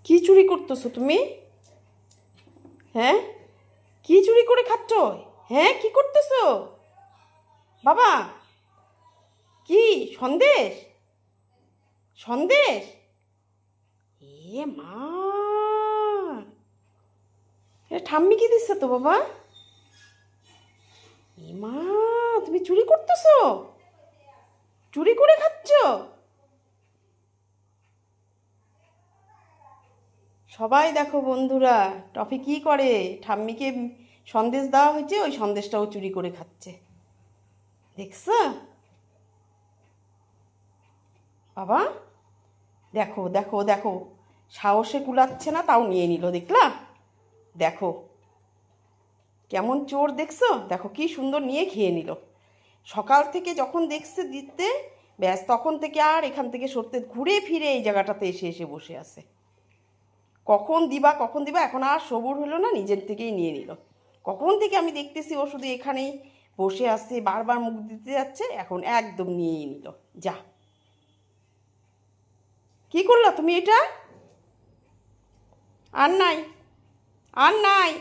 কি চুরি করতেছো তুমি? হ্যাঁ, কি চুরি করে খাচ্ছ? হ্যাঁ, কি করতেছো বাবা? কি সন্দেশ? সন্দেশ? এ মা, এটা ঠাম্মি কি দিচ্ছে তো বাবা? এ মা, তুমি চুরি করতেছো? চুরি করে খাচ্ছ? সবাই দেখো বন্ধুরা, টফি কি করে, ঠাম্মিকে সন্দেশ দেওয়া হয়েছে, ওই সন্দেশটাও চুরি করে খাচ্ছে। দেখছো বাবা? দেখো দেখো দেখো, সাহসে কুলাচ্ছে না তাও নিয়ে নিল, দেখলা? দেখো কেমন চোর, দেখছো? দেখো কি সুন্দর নিয়ে খেয়ে নিল। সকাল থেকে যখন দেখছে দিতে, ব্যাস তখন থেকে আর এখান থেকে সরতে, ঘুরে ফিরে এই জায়গাটাতে এসে এসে বসে আছে। কখন দিবা কখন দিবা, এখন আর সবুর হলো না, নিজের থেকেই নিয়ে নিল। কখন থেকে আমি দেখতেছি ও শুধু এখানেই বসে আছে, বারবার মুখ দিতে যাচ্ছে, এখন একদম নিয়েই নিল। যা, কি করলা তুমি এটা? আর নাই, আর নাই।